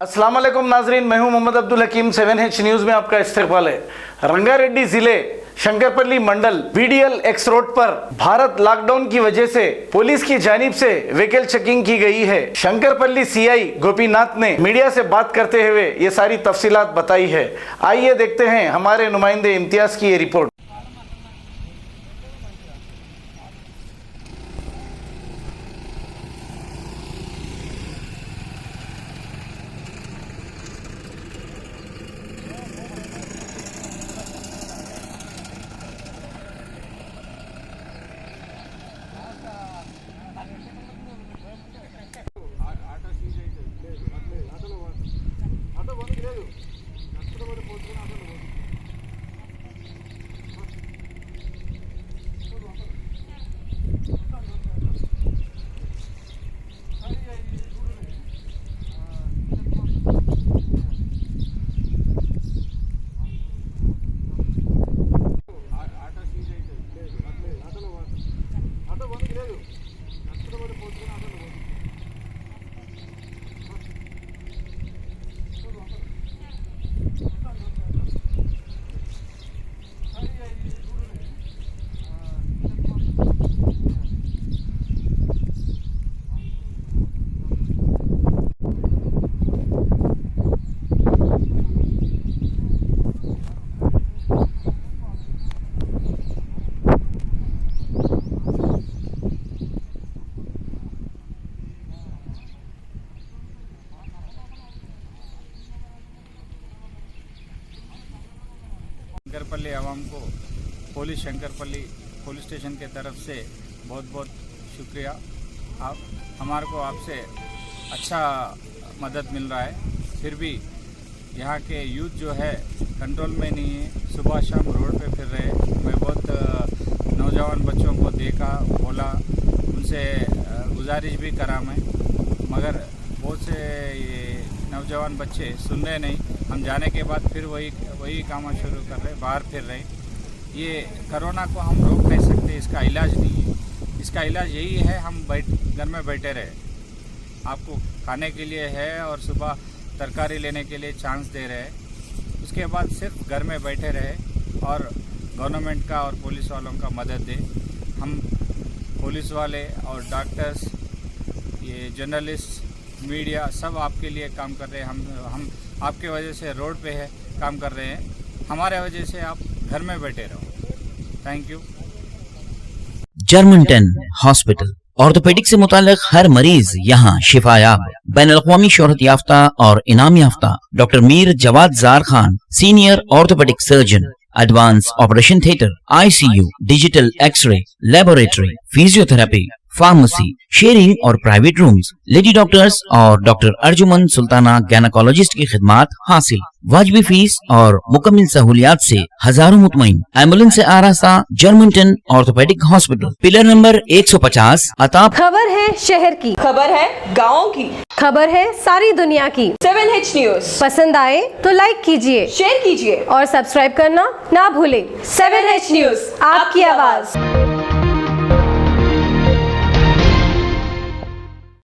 अस्सलाम वालेकुम नाजरीन, मैं हूं मोहम्मद अब्दुल हकीम। 7H न्यूज़ में आपका इस्तकबाल है। रंगारेड्डी जिले शंकरपल्ली मंडल VDL X रोड पर भारत लॉकडाउन की वजह से पुलिस की जानिब से व्हीकल चेकिंग की गई है। शंकरपल्ली CI गोपीनाथ ने मीडिया से बात करते हुए ये सारी तफसीलात बताई है। आइए देखते हैं हमारे नुमाइंदे इम्तियाज की ये रिपोर्ट। शंकरपल्ली आवाम को पुलिस शंकरपल्ली पुलिस स्टेशन के तरफ से बहुत बहुत शुक्रिया। आप हमारे को आपसे अच्छा मदद मिल रहा है। फिर भी यहाँ के यूथ जो है कंट्रोल में नहीं है, सुबह शाम रोड पे फिर रहे। मैं बहुत नौजवान बच्चों को देखा, बोला, उनसे गुजारिश भी करा मैं, मगर बहुत से ये नौजवान बच्चे सुन रहे नहीं। हम जाने के बाद फिर वही काम शुरू कर रहे, बाहर फिर रहे। ये कोरोना को हम रोक नहीं सकते, इसका इलाज नहीं है। इसका इलाज यही है, हम घर में बैठे रहे। आपको खाने के लिए है और सुबह तरकारी लेने के लिए चांस दे रहे हैं। उसके बाद सिर्फ घर में बैठे रहे और गवर्नमेंट का और पुलिस वालों का मदद दे। हम पुलिस वाले और डॉक्टर्स, ये जर्नलिस्ट, मीडिया सब आपके लिए काम कर रहे हैं। हम आपके वजह से रोड पे है काम कर रहे हैं। हमारे वजह से आप घर में बैठे रहो। Thank you. German 10 hospital orthopaedic से मुताल्लिक हर मरीज यहाँ शिफायाब। बैनुल-अक़वामी शोहरत याफ्ता और इनाम याफ्ता doctor Mir Jawad Zar Khan, senior orthopaedic surgeon, advance operation theatre, ICU, digital X ray, laboratory, physiotherapy, pharmacy, sharing और प्राइवेट रूम्स, लेडी डॉक्टर्स और डॉक्टर अर्जुमन सुल्ताना गैनकोलॉजिस्ट की खिदमात हासिल। वाजिबी फीस और मुकम्मल सहूलियात से हजारों मुतमईन। एम्बुलेंस से आरास्ता German 10 orthopaedic hospital, pillar number 150 अताब। खबर है शहर की, खबर है गाँव की, खबर है सारी दुनिया की। 7H न्यूज़ पसंद आए तो लाइक कीजिए, शेयर कीजिए और सब्सक्राइब करना ना भूले। 7H न्यूज़, आपकी आवाज।